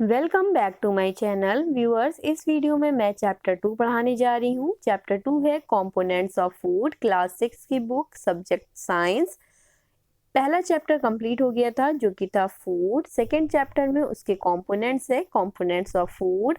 Welcome back to my channel viewers. इस video में मैं चैप्टर 2 पढ़ाने जा रही हूँ। चैप्टर 2 है कंपोनेंट्स ऑफ फूड, क्लास 6 की बुक, सब्जेक्ट साइंस। पहला चैप्टर कंप्लीट हो गया था जो कि था फूड। सेकंड चैप्टर में उसके कंपोनेंट्स है, कंपोनेंट्स ऑफ फूड।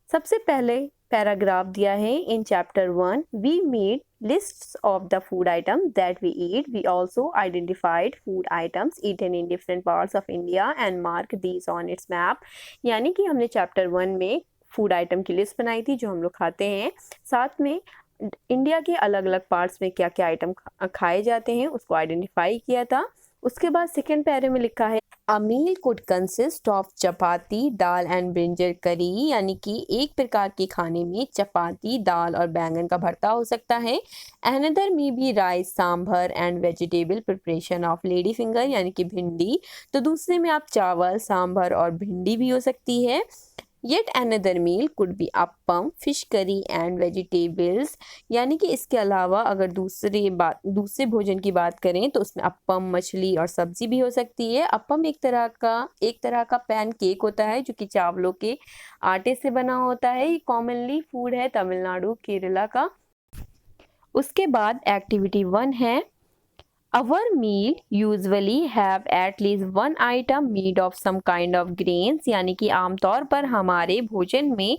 सबसे पहले पैराग्राफ दिया है in chapter 1, we made lists of the food items that we eat. We also identified food items eaten in different parts of India and marked these on its map. यानी कि हमने chapter 1 में food item की list बनाई थी जो हम लोग खाते हैं, साथ में इंडिया के अलग अलग पार्ट्स में क्या क्या आइटम खाए जाते हैं उसको आइडेंटिफाई किया था। उसके बाद सेकेंड पैरे में लिखा है A meal could consist of chapati, dal and brinjal करी, यानी कि एक प्रकार के खाने में चपाती, दाल और बैंगन का भरता हो सकता है। Another may be rice, sambar and vegetable preparation of lady finger, यानी कि भिंडी। तो दूसरे में आप चावल, सांभर और भिंडी भी हो सकती है। Yet another meal could be appam, fish curry and vegetables, यानी कि इसके अलावा अगर दूसरे भोजन की बात करें तो उसमें अप्पम, मछली और सब्जी भी हो सकती है। अप्पम एक तरह का पैन केक होता है जो कि चावलों के आटे से बना होता है। ये कॉमनली फूड है तमिलनाडु, केरला का। उसके बाद एक्टिविटी 1 है Our meal usually have at least one item made of some kind of grains, यानी कि आमतौर पर हमारे भोजन में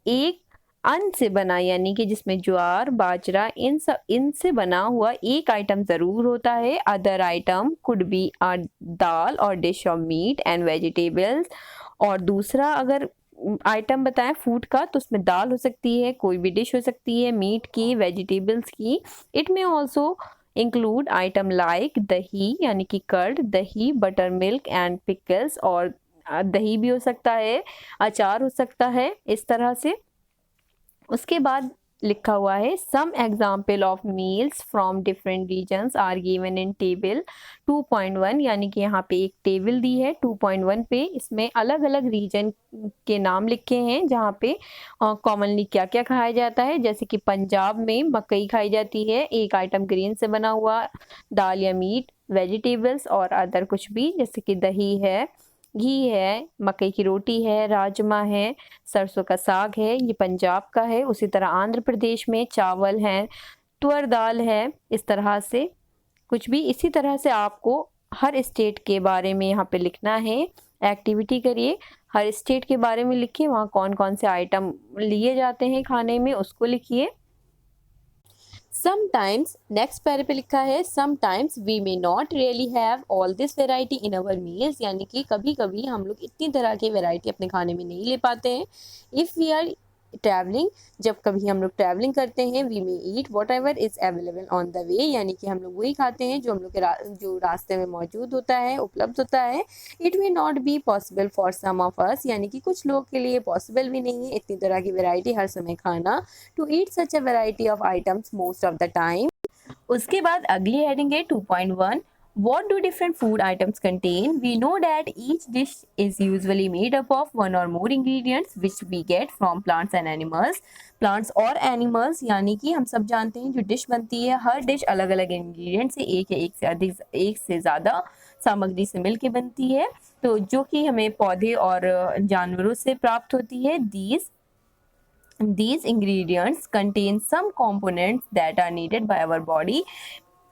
एक अन्न से बना, यानी कि जिसमें ज्वार, बाजरा, इनसे बना हुआ एक आइटम ज़रूर होता है। Other item could be a dal or dish of meat and vegetables. और दूसरा अगर आइटम बताएं फूड का तो उसमें दाल हो सकती है, कोई भी डिश हो सकती है, मीट की, वेजिटेबल्स की। इट में ऑल्सो इंक्लूड आइटम लाइक दही, यानी कि कर्ड, दही, बटर मिल्क एंड पिकल्स, और दही भी हो सकता है, अचार हो सकता है, इस तरह से। उसके बाद लिखा हुआ है some example of meals from different regions are given in table 2.1, यानी कि यहाँ पे एक टेबल दी है 2.1 पे। इसमें अलग अलग रीजन के नाम लिखे हैं जहाँ पे कॉमनली क्या क्या खाया जाता है। जैसे कि पंजाब में मकई खाई जाती है, एक आइटम ग्रीन से बना हुआ, दाल या मीट, वेजिटेबल्स और अदर कुछ भी, जैसे कि दही है, घी है, मकई की रोटी है, राजमा है, सरसों का साग है, ये पंजाब का है। उसी तरह आंध्र प्रदेश में चावल हैं, तुअर दाल है, इस तरह से कुछ भी। इसी तरह से आपको हर स्टेट के बारे में यहाँ पे लिखना है। एक्टिविटी करिए, हर स्टेट के बारे में लिखिए, वहाँ कौन कौन से आइटम लिए जाते हैं खाने में उसको लिखिए। समटाइम्स नेक्स्ट पैरे पे लिखा है sometimes we may not really have all this variety in our meals, यानी कि कभी कभी हम लोग इतनी तरह की वेराइटी अपने खाने में नहीं ले पाते हैं। इफ़ वी आर ट्रैवलिंग, जब कभी हम लोग ट्रैवलिंग करते हैं, we may eat whatever is available on the way, यानी कि हम लोग वही खाते हैं जो हम लोग के जो रास्ते में मौजूद होता है, उपलब्ध होता है। It may not be possible for some of us, यानी कि कुछ लोग के लिए पॉसिबल भी नहीं है इतनी तरह की वेराइटी हर समय खाना। To eat such a variety of items most of the time. उसके बाद अगली हेडिंग है 2.1, what do different food items contain? We know that each dish is usually made up of one or more ingredients which we get from plants and animals. Plants और animals, यानी कि हम सब जानते हैं जो डिश बनती है, हर डिश अलग अलग इंग्रेडिएंट से, एक या एक से अधिक, एक से ज़्यादा सामग्री से मिलके बनती है, तो जो कि हमें पौधे और जानवरों से प्राप्त होती है। These ingredients contain some components that are needed by our body.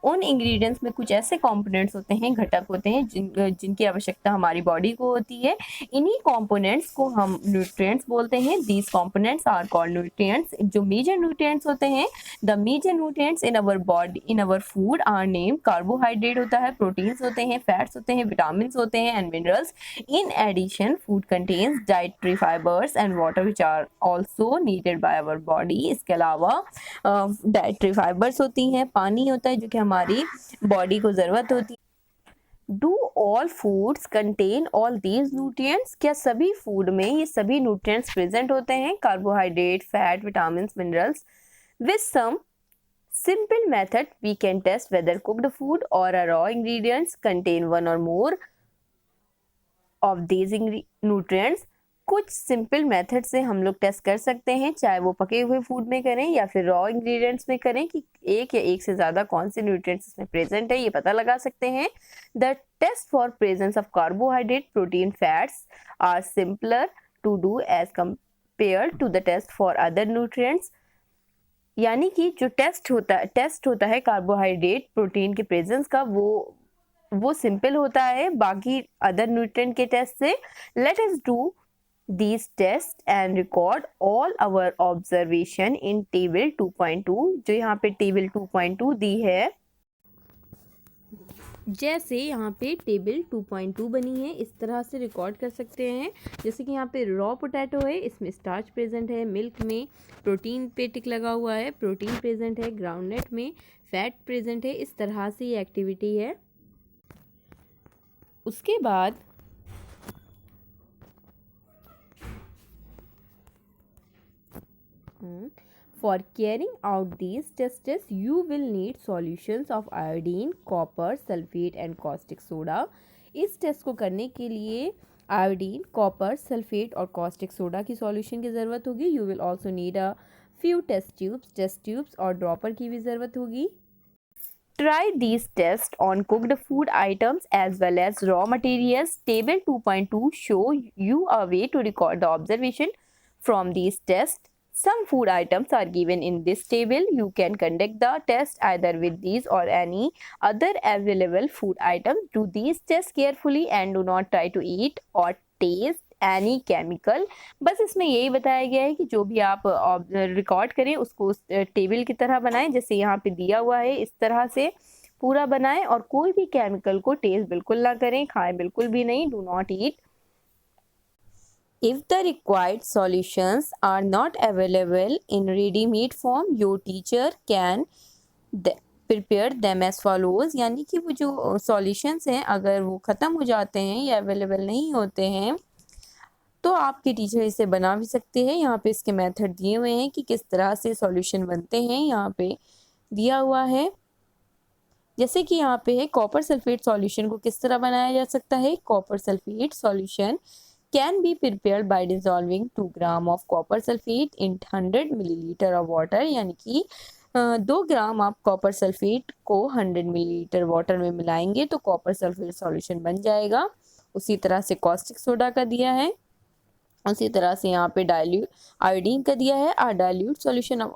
उन इंग्रेडिएंट्स में कुछ ऐसे कंपोनेंट्स होते हैं, घटक होते हैं जिनकी आवश्यकता हमारी बॉडी को होती है। इन्हीं कंपोनेंट्स को हम न्यूट्रिएंट्स बोलते हैं। These components are called nutrients. जो मेजर न्यूट्रिएंट्स होते हैं, the major nutrients in our body, in our food are name, carbohydrate होता है, प्रोटीन्स होते हैं, फैट्स होते हैं, विटामिन होते हैं and minerals. In addition food contains dietary fibres and water which are also needed by our body. इसके अलावा डाइटरी फाइबर्स होती हैं, पानी होता है जो कि हमारी बॉडी को ज़रूरत होती है। Do all foods contain all these nutrients, क्या सभी फूड में ये सभी न्यूट्रिएंट्स प्रेजेंट होते हैं? Carbohydrate, fat, vitamin, minerals. With some simple method we can test whether cooked food or a raw ingredients contain one or more of these nutrients. कुछ simple method से हम लोग टेस्ट कर सकते हैं, चाहे वो पके हुए फूड में करें या फिर रॉ इंग्रेडिएंट्स में करें, कि एक या एक से ज़्यादा कौन से न्यूट्रिएंट्स इसमें प्रेजेंट है, ये पता लगा सकते हैं। The test for presence of carbohydrate, protein, fats are simpler to do as compare to the test for other nutrients. यानी कि जो टेस्ट होता है कार्बोहाइड्रेट प्रोटीन के प्रेजेंस का, वो सिंपल होता है बाकी अदर न्यूट्रिएंट के टेस्ट से। Let us do these tests and record all our observation in table 2.2, जो यहाँ पे टेबल 2.2 दी है। जैसे यहाँ पे टेबल 2.2 बनी है, इस तरह से रिकॉर्ड कर सकते हैं। जैसे कि यहाँ पे रॉ पोटैटो है, इसमें स्टार्च प्रेजेंट है, मिल्क में प्रोटीन पे टिक लगा हुआ है, प्रोटीन प्रेजेंट है, ग्राउंडनट में फैट प्रेजेंट है। इस तरह से ये एक्टिविटी है। उसके बाद for carrying out these tests, you will need solutions of iodine, copper, sulfate and caustic soda. इस टेस्ट को करने के लिए आयोडीन, कॉपर, सल्फेट और कॉस्टिक सोडा की सॉल्यूशन की ज़रूरत होगी। You will also need a few test tubes और ड्रॉपर की भी ज़रूरत होगी। Try these tests on cooked food items as well as raw materials. Table 2.2 show you a way to record the observation from these tests. Some food items are given in this table. You can conduct the test either with these or any other available food items. Do these tests carefully and do not try to eat or taste any chemical. बस इसमें यही बताया गया है कि जो भी आप रिकॉर्ड करें उसको उस टेबल की तरह बनाएं, जैसे यहाँ पे दिया हुआ है, इस तरह से पूरा बनाएं और कोई भी केमिकल को टेस्ट बिल्कुल ना करें, खाएं बिल्कुल भी नहीं, do not eat. If the required solutions are not available in ready-made form, your teacher can prepare them as follows। यानी कि वो जो सॉल्यूशंस हैं अगर वो ख़त्म हो जाते हैं या अवेलेबल नहीं होते हैं तो आपके टीचर इसे बना भी सकते हैं। यहाँ पे इसके मेथड दिए हुए हैं कि किस तरह से सॉल्यूशन बनते हैं, यहाँ पे दिया हुआ है। जैसे कि यहाँ पे है कॉपर सल्फेट सॉल्यूशन को किस तरह बनाया जा सकता है। Copper sulphate solution can be prepared by dissolving 2 gram of copper sulphate in 100 millilitre of water. यानी कि 2 ग्राम आप कॉपर सल्फेट को 100 मिलीलीटर वाटर में मिलाएंगे तो कॉपर सल्फेट सॉल्यूशन बन जाएगा। उसी तरह से कॉस्टिक सोडा का दिया है, उसी तरह से यहाँ पे आयोडीन का दिया है। डाइल्यूट सॉल्यूशन ऑफ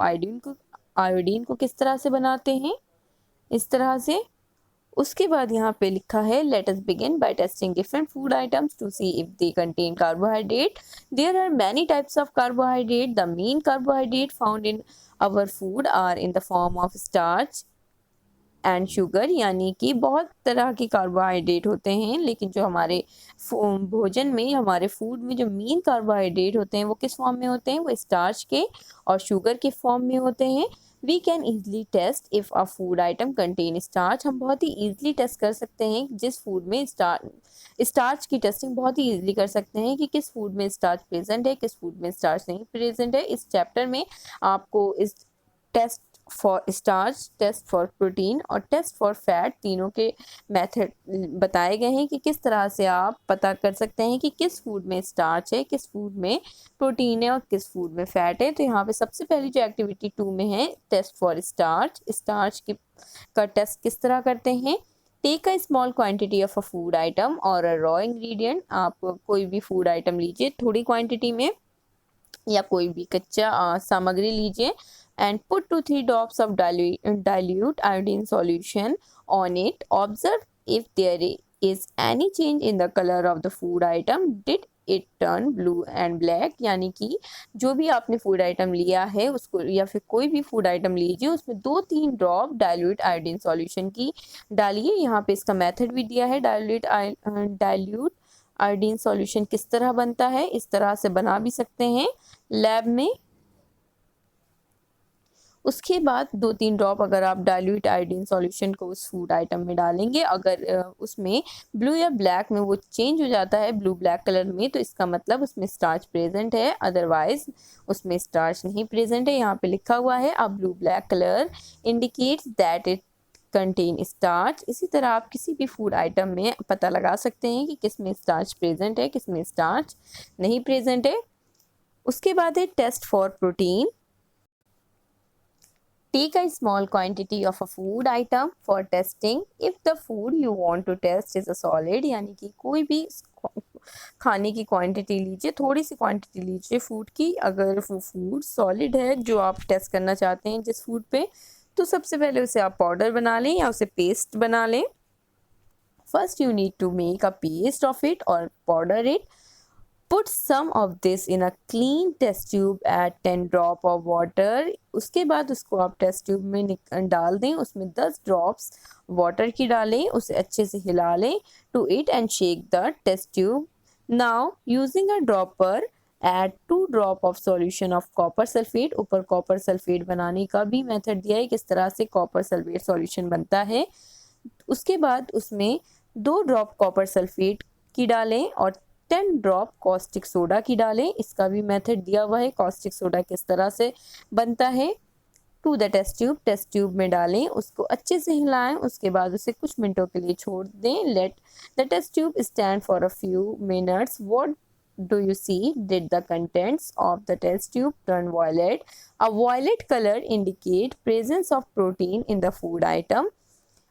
आयोडीन को किस तरह से बनाते हैं, इस तरह से। उसके बाद यहाँ पे लिखा है let us begin by testing different food items to see if they contain carbohydrate. There are many types of carbohydrate. The main carbohydrate found in our food are in the form of starch and sugar. यानी कि बहुत तरह के carbohydrate होते हैं, लेकिन जो हमारे भोजन में, हमारे फूड में जो मेन कार्बोहाइड्रेट होते हैं वो किस फॉर्म में होते हैं, वो स्टार्च के और शुगर के फॉर्म में होते हैं। We can easily test if a food item contain starch. हम बहुत ही ईजिली टेस्ट कर सकते हैं जिस फूड में स्टार्च की टेस्टिंग बहुत ही ईजिली कर सकते हैं कि किस फूड में स्टार्च प्रेजेंट है, किस फूड में स्टार्च नहीं प्रेजेंट है। इस चैप्टर में आपको इस test for starch, test for protein और टेस्ट फॉर फैट तीनों के मेथड बताए गए हैं कि किस तरह से आप पता कर सकते हैं कि किस फूड में स्टार्च है, किस फूड में प्रोटीन है और किस फूड में फैट है। तो यहाँ पे सबसे पहली जो एक्टिविटी 2 में है टेस्ट फॉर स्टार्च। स्टार्च का टेस्ट किस तरह करते हैं। Take a small quantity of a food item और अ रॉ इंग्रेडिएंट। आप कोई भी फूड आइटम लीजिए थोड़ी क्वांटिटी में या कोई भी कच्चा सामग्री लीजिए and put 2-3 drops of dilute iodine solution on it. Observe if there is any change in the color of the food item. Did it turn blue and black? यानी कि जो भी आपने फूड आइटम लिया है उसको या फिर कोई भी फूड आइटम लीजिए उसमें 2-3 ड्रॉप डाइल्यूट आयोडीन सॉल्यूशन की डालिए। यहाँ पे इसका मेथड भी दिया है। डाइल्यूट आयोडीन सॉल्यूशन किस तरह बनता है, इस तरह से बना भी सकते हैं लैब में। उसके बाद 2-3 ड्रॉप अगर आप डाइल्यूट आयोडीन सॉल्यूशन को उस फूड आइटम में डालेंगे, अगर उसमें ब्लू या ब्लैक में वो चेंज हो जाता है ब्लू ब्लैक कलर में, तो इसका मतलब उसमें स्टार्च प्रेजेंट है, अदरवाइज उसमें स्टार्च नहीं प्रेजेंट है। यहाँ पे लिखा हुआ है a blue black colour indicates that it contain starch. इसी तरह आप किसी भी फूड आइटम में पता लगा सकते हैं कि किस में स्टार्च प्रेजेंट है, किस में स्टार्च नहीं प्रेजेंट है। उसके बाद है test for protein. Take a small quantity of a food item for testing. If the food you want to test is a solid, यानी कि कोई भी खाने की क्वांटिटी लीजिए, थोड़ी सी क्वांटिटी लीजिए फूड की। अगर वो फूड सॉलिड है जो आप टेस्ट करना चाहते हैं जिस फूड पे, तो सबसे पहले उसे आप पाउडर बना लें या उसे पेस्ट बना लें। First you need to make a paste of it or powder it. Put some of this in a clean test tube at 10 drop of water। उसके बाद उसको आप टेस्ट ट्यूब में डाल दें, उसमें 10 ड्रॉप्स वाटर की डालें, उसे अच्छे से हिला लें to it and shake the test tube। Now using a dropper add 2 drop of solution of copper sulfate। ऊपर कॉपर सल्फेट बनाने का भी मेथड दिया है किस तरह से कॉपर सल्फेट सॉल्यूशन बनता है। उसके बाद उसमें 2 ड्रॉप कॉपर सल्फेट की डालें और 10 ड्रॉप कॉस्टिक सोडा की डालें। इसका भी मेथड दिया हुआ है कॉस्टिक सोडा किस तरह से बनता है। टू द टेस्ट ट्यूब में डालें, उसको अच्छे से हिलाएं, उसके बाद उसे कुछ मिनटों के लिए छोड़ दें। Let the test tube stand for a few minutes. What do you see? Did the contents of the test tube turn violet? A violet color indicate presence of protein in the food item।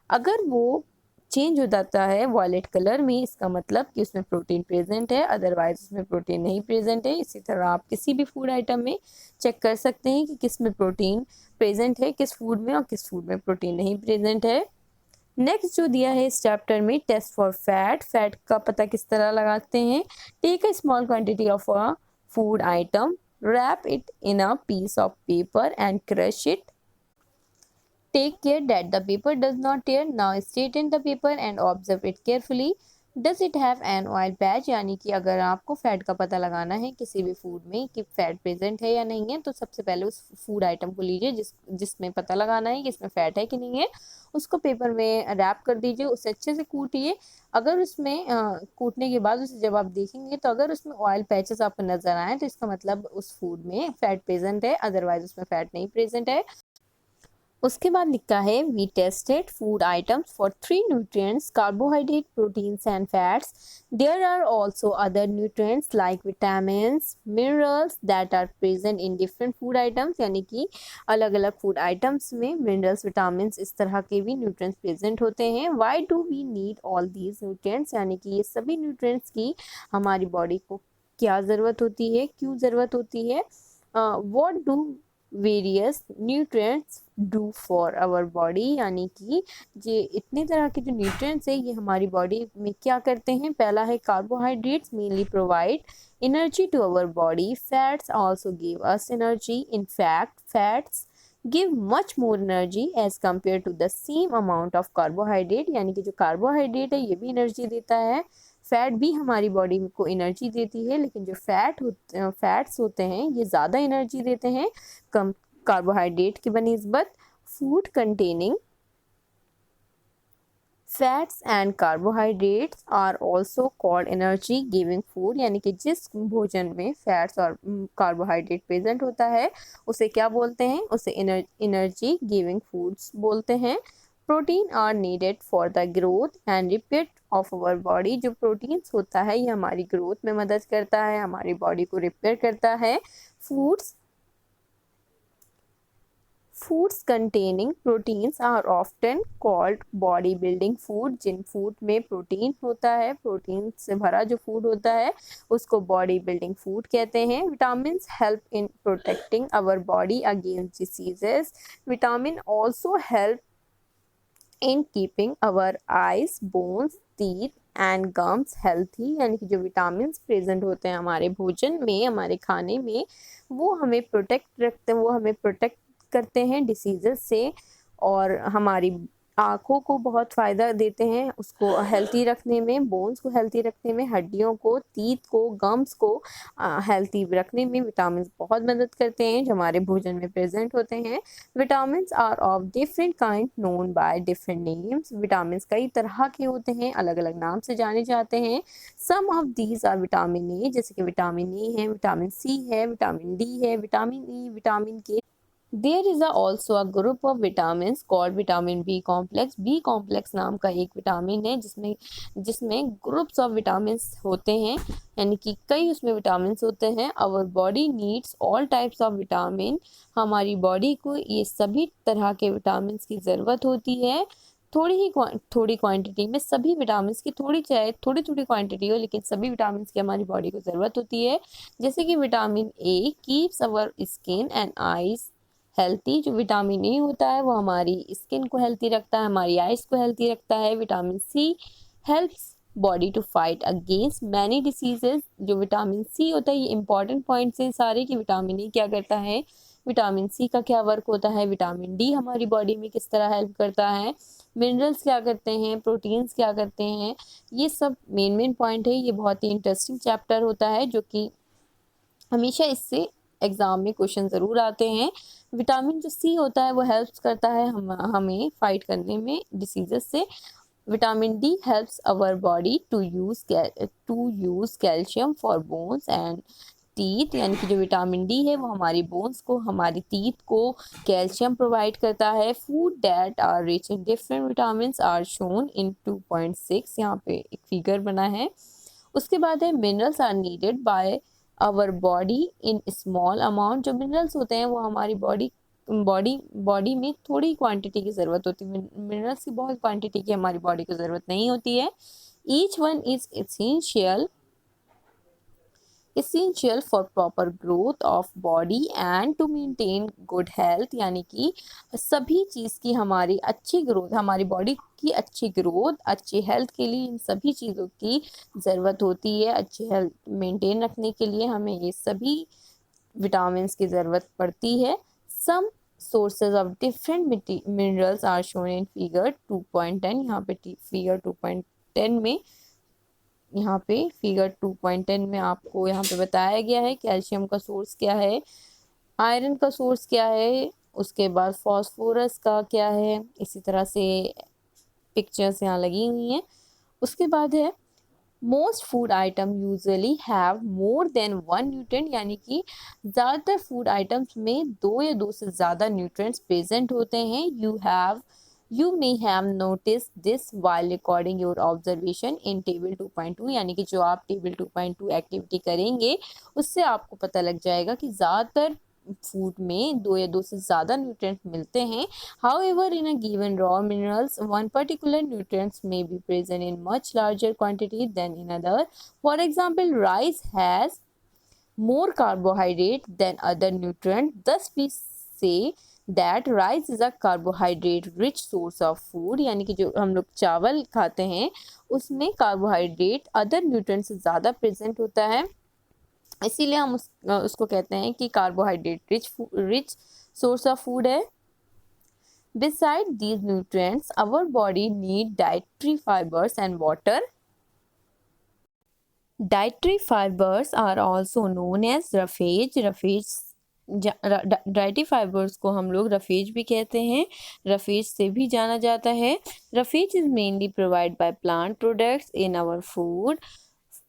अगर वो change हो जाता है violet colour में, इसका मतलब कि उसमें प्रोटीन प्रेजेंट है, अदरवाइज उसमें प्रोटीन नहीं प्रेजेंट है। इसी तरह आप किसी भी फूड आइटम में चेक कर सकते हैं कि किस में प्रोटीन प्रेजेंट है किस फूड में और किस फूड में प्रोटीन नहीं प्रेजेंट है। नेक्स्ट जो दिया है इस चैप्टर में टेस्ट फॉर फैट। फैट का पता किस तरह लगाते हैं। Take a small quantity of a food item, wrap it in a piece of paper and crush it. Take care that the paper does not tear। Now straighten the paper and observe it carefully। Does it have an oil patch? यानी कि अगर आपको fat का पता लगाना है किसी भी फूड में कि फैट प्रेजेंट है या नहीं है, तो सबसे पहले उस फूड आइटम को लीजिए जिसमें पता लगाना है कि इसमें फैट है कि नहीं है। उसको पेपर में रैप कर दीजिए, उसे अच्छे से कूटिए। अगर उसमें कूटने के बाद उसे जब आप देखेंगे तो अगर उसमें ऑयल पैचेस आपको नजर आए तो इसका मतलब उस फूड में फैट प्रेजेंट है, अदरवाइज उसमें फैट नहीं प्रेजेंट है। उसके बाद लिखा है we tested food items for 3 nutrients, carbohydrate, proteins and fats. There are also other nutrients like vitamins, minerals that are present in different food items. यानी कि अलग अलग फूड आइटम्स में मिनरल्स, विटामिन्स, इस तरह के भी न्यूट्रिएंट्स प्रेजेंट होते हैं। Why do we need all these nutrients? यानी कि ये सभी न्यूट्रिएंट्स की हमारी बॉडी को क्या ज़रूरत होती है, क्यों ज़रूरत होती है। What do various nutrients do for our body? यानी कि ये इतने तरह के जो न्यूट्रिएंट्स है ये हमारी बॉडी में क्या करते हैं। पहला है carbohydrates mainly provide energy to our body. Fats also give us energy. In fact fats give much more energy as compare to the same amount of carbohydrate. यानी कि जो कार्बोहाइड्रेट है ये भी एनर्जी देता है, फैट भी हमारी बॉडी को एनर्जी देती है, लेकिन जो फैट्स होते हैं ये ज़्यादा एनर्जी देते हैं कम कार्बोहाइड्रेट की बनिस्बत। Food containing fats and carbohydrates are also called energy giving food. यानी कि जिस भोजन में फैट्स और कार्बोहाइड्रेट प्रेजेंट होता है उसे क्या बोलते हैं, उसे एनर्जी गिविंग फूड्स बोलते हैं। Protein are needed for the growth and repair of our body. जो प्रोटीन्स होता है ये हमारी ग्रोथ में मदद करता है, हमारी बॉडी को रिपेयर करता है। Foods containing proteins are often called body building food. जिन फूड में प्रोटीन होता है, प्रोटीन से भरा जो फूड होता है उसको बॉडी बिल्डिंग फूड कहते हैं। Vitamin help in protecting our body against diseases. Vitamin also help in keeping our eyes, bones, teeth and gums healthy. यानी कि जो विटामिन प्रेजेंट होते हैं हमारे भोजन में, हमारे खाने में, वो हमें प्रोटेक्ट करते हैं डिसीजेस से और हमारी आँखों को बहुत फ़ायदा देते हैं उसको हेल्थी रखने में, बोन्स को हेल्थी रखने में, हड्डियों को, टीथ को, गम्स को हेल्थी रखने में विटामिन बहुत मदद करते हैं जो हमारे भोजन में प्रेजेंट होते हैं। Vitamin are of different kind known by different names. Vitamin कई तरह के होते हैं, अलग अलग नाम से जाने जाते हैं। Some of these are vitamin A, जैसे कि विटामिन ए है, विटामिन सी है, विटामिन डी है, vitamin E, vitamin K, there is also a group of vitamin called vitamin B complex. B complex नाम का एक विटामिन है जिसमें जिसमें ग्रुप्स ऑफ विटामिन होते हैं, यानी कि कई उसमें विटामिन होते हैं। Our body needs all types of vitamin. हमारी बॉडी को ये सभी तरह के विटामिन की ज़रूरत होती है। थोड़ी क्वांटिटी में सभी विटामिन की, चाहे थोड़ी थोड़ी क्वांटिटी हो, लेकिन सभी विटामिन की हमारी बॉडी को ज़रूरत होती है। जैसे कि vitamin A keeps our skin and eyes healthy. जो विटामिन ए होता है वो हमारी स्किन को हेल्थी रखता है, हमारी आइज को हेल्थी रखता है। Vitamin C helps body to fight against many diseases. जो विटामिन सी होता है, ये इंपॉर्टेंट पॉइंट्स हैं सारे कि विटामिन ए क्या करता है, विटामिन सी का क्या वर्क होता है, विटामिन डी हमारी बॉडी में किस तरह हेल्प करता है, मिनरल्स क्या करते हैं, प्रोटीन्स क्या करते हैं। ये सब मेन पॉइंट है। ये बहुत ही इंटरेस्टिंग चैप्टर होता है जो कि हमेशा इससे एग्ज़ाम में क्वेश्चन ज़रूर आते हैं। विटामिन जो सी होता है वो हेल्प्स करता है हमें फाइट करने में डिसीजेस से। Vitamin D helps our body to use calcium for bones and teeth. यानी कि जो विटामिन डी है वो हमारी बोन्स को, हमारी टीथ को कैल्शियम प्रोवाइड करता है। Food that are rich in different vitamin are shown in 2.6। यहाँ पे एक फिगर बना है। उसके बाद है minerals are needed by our body in small amount. जो मिनरल्स होते हैं वो हमारी बॉडी में थोड़ी क्वांटिटी की ज़रूरत होती है। मिनरल्स की बहुत क्वांटिटी की हमारी बॉडी को ज़रूरत नहीं होती है। Each one is essential for proper growth of body and to maintain good health। यानी कि सभी चीज़ की हमारी अच्छी ग्रोथ, हमारी बॉडी की अच्छी ग्रोथ, अच्छी हेल्थ के लिए इन सभी चीज़ों की ज़रूरत होती है। अच्छी हेल्थ मेंटेन रखने के लिए हमें ये सभी विटामिन की ज़रूरत पड़ती है। Some sources of different minerals are shown in figure 2.10। यहाँ पे फिगर 2.10 में, यहाँ पे फिगर 2.10 में आपको यहाँ पे बताया गया है कैल्शियम का सोर्स क्या है, आयरन का सोर्स क्या है, उसके बाद फॉस्फोरस का क्या है। इसी तरह से पिक्चर्स यहाँ लगी हुई हैं। उसके बाद है most food item usually have more than one nutrient. यानी कि ज़्यादातर फूड आइटम्स में दो या दो से ज़्यादा न्यूट्रिएंट्स प्रेजेंट होते हैं। You may have noticed this while recording your observation in table 2.2। यानी कि जो आप टेबल 2.2 एक्टिविटी करेंगे उससे आपको पता लग जाएगा कि ज़्यादातर फूड में दो या दो से ज़्यादा न्यूट्रिएंट मिलते हैं। However, in a given raw minerals, one particular nutrients may be present in much larger quantity than in other. For example, rice has more carbohydrate than other nutrient. Thus, we say that rice is a carbohydrate rich source of food। यानी कि जो हम लोग चावल खाते हैं उसमें carbohydrate other nutrient से ज़्यादा प्रेजेंट होता है, इसीलिए हम उसको कहते हैं कि carbohydrate rich source of food है। Beside these nutrients, our body need dietary fibers and water. Dietary fibers are also known as roughage. Dietary fibres को हम लोग रफेज भी कहते हैं, रफेज से भी जाना जाता है। Roughage is mainly provide by plant products in our food.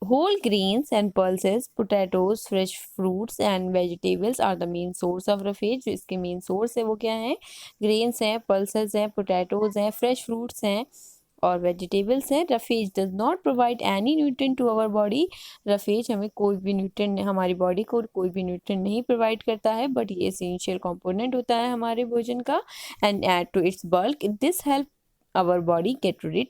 Whole grains and pulses, potatoes, fresh fruits and vegetables are the main source of roughage। जो इसके मेन सोर्स है वो क्या है, ग्रेन्स हैं, पल्सेस हैं, पोटैटोज हैं, फ्रेश फ्रूट्स हैं और वेजिटेबल्स हैं। Roughage does not provide any nutrient to our body. Roughage हमें कोई भी न्यूट्रिएंट, हमारी बॉडी को कोई भी न्यूट्रिएंट नहीं प्रोवाइड करता है, बट ये एसेंशियल कंपोनेंट होता है हमारे भोजन का। And add to its bulk, this help our body get rid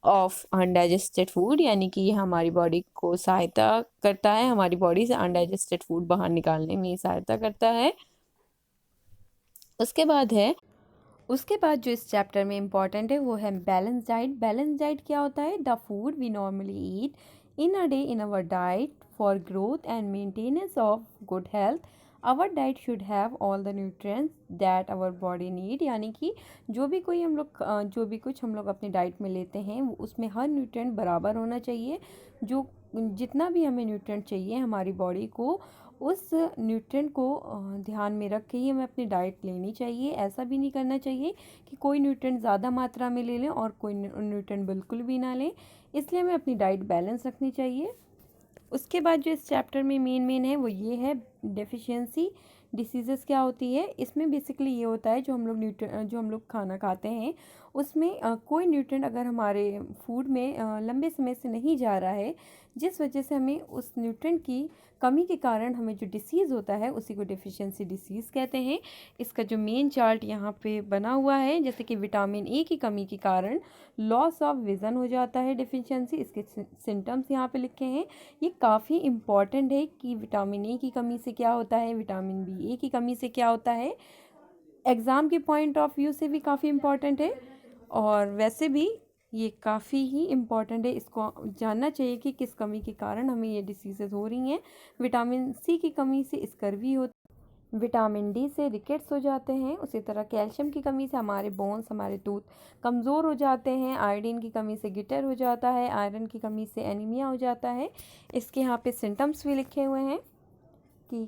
of undigested food. यानी कि ये हमारी बॉडी को सहायता करता है, हमारी बॉडी से अनडाइजेस्टेड फूड बाहर निकालने में सहायता करता है। उसके बाद जो इस चैप्टर में इम्पॉर्टेंट है वो है बैलेंस डाइट। बैलेंस डाइट क्या होता है, the food we normally eat in a day in our diet for growth and maintenance of good health. Our diet should have all the nutrients that our body need. यानी कि जो भी कुछ हम लोग अपनी डाइट में लेते हैं उसमें हर न्यूट्रिएंट बराबर होना चाहिए। जो जितना भी हमें न्यूट्रिएंट चाहिए हमारी बॉडी को, उस न्यूट्रिएंट को ध्यान में रख के ही हमें अपनी डाइट लेनी चाहिए। ऐसा भी नहीं करना चाहिए कि कोई न्यूट्रिएंट ज़्यादा मात्रा में ले लें और कोई न्यूट्रिएंट बिल्कुल भी ना लें। इसलिए हमें अपनी डाइट बैलेंस रखनी चाहिए। उसके बाद जो इस चैप्टर में मेन है वो ये है डेफिशिएंसी। डिसीज़ेस क्या होती है, इसमें बेसिकली ये होता है जो हम लोग खाना खाते हैं उसमें कोई न्यूट्रिएंट अगर हमारे फूड में लंबे समय से नहीं जा रहा है, जिस वजह से हमें उस न्यूट्रिएंट की कमी के कारण हमें जो डिसीज़ होता है उसी को डेफिशिएंसी डिसीज़ कहते हैं। इसका जो मेन चार्ट यहाँ पे बना हुआ है, जैसे कि विटामिन ए की कमी के कारण लॉस ऑफ विज़न हो जाता है, डेफिशिएंसी, इसके सिम्टम्स यहाँ पे लिखे हैं। ये काफ़ी इम्पॉर्टेंट है कि विटामिन ए की कमी से क्या होता है, विटामिन बी ए की कमी से क्या होता है, एग्ज़ाम के पॉइंट ऑफ व्यू से भी काफ़ी इम्पॉर्टेंट है और वैसे भी ये काफ़ी ही इम्पॉर्टेंट है। इसको जानना चाहिए कि किस कमी के कारण हमें ये डिसीज़ेज़ हो रही हैं। विटामिन सी की कमी से स्कर्वी होती, विटामिन डी से रिकेट्स हो जाते हैं, उसी तरह कैल्शियम की कमी से हमारे बोन्स, हमारे टूथ कमज़ोर हो जाते हैं, आयोडीन की कमी से गिटर हो जाता है, आयरन की कमी से एनीमिया हो जाता है। इसके यहाँ पे सिम्टम्स भी लिखे हुए हैं कि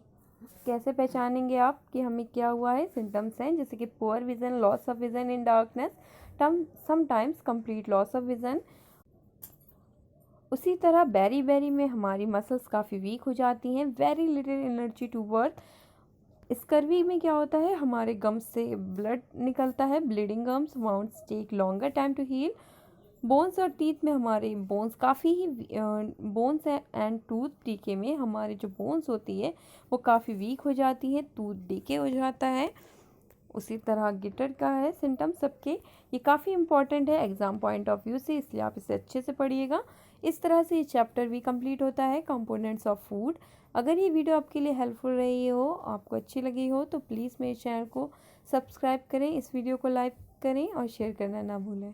कैसे पहचानेंगे आप कि हमें क्या हुआ है। सिम्टम्स हैं जैसे कि poor vision, loss of vision in darkness, sometimes complete loss of vision. उसी तरह बेरी बेरी में हमारी मसल्स काफ़ी वीक हो जाती हैं, very little energy to work. Scurvy में क्या होता है, हमारे गम्स से ब्लड निकलता है, bleeding gums, wounds take longer time to heal. Bones और टीथ में हमारे बोन्स काफ़ी ही बोन्स एंड टूथ डीके में हमारे जो बोन्स होती है वो काफ़ी वीक हो जाती है, टूथ डीके हो जाता है। उसी तरह गिटर का है सिम्टम सबके। ये काफ़ी इंपॉर्टेंट है एग्ज़ाम पॉइंट ऑफ व्यू से, इसलिए आप इसे अच्छे से पढ़िएगा। इस तरह से ये चैप्टर भी कंप्लीट होता है, कंपोनेंट्स ऑफ फूड। अगर ये वीडियो आपके लिए हेल्पफुल रही हो, आपको अच्छी लगी हो, तो प्लीज़ मेरे चैनल को सब्सक्राइब करें, इस वीडियो को लाइक करें और शेयर करना ना भूलें।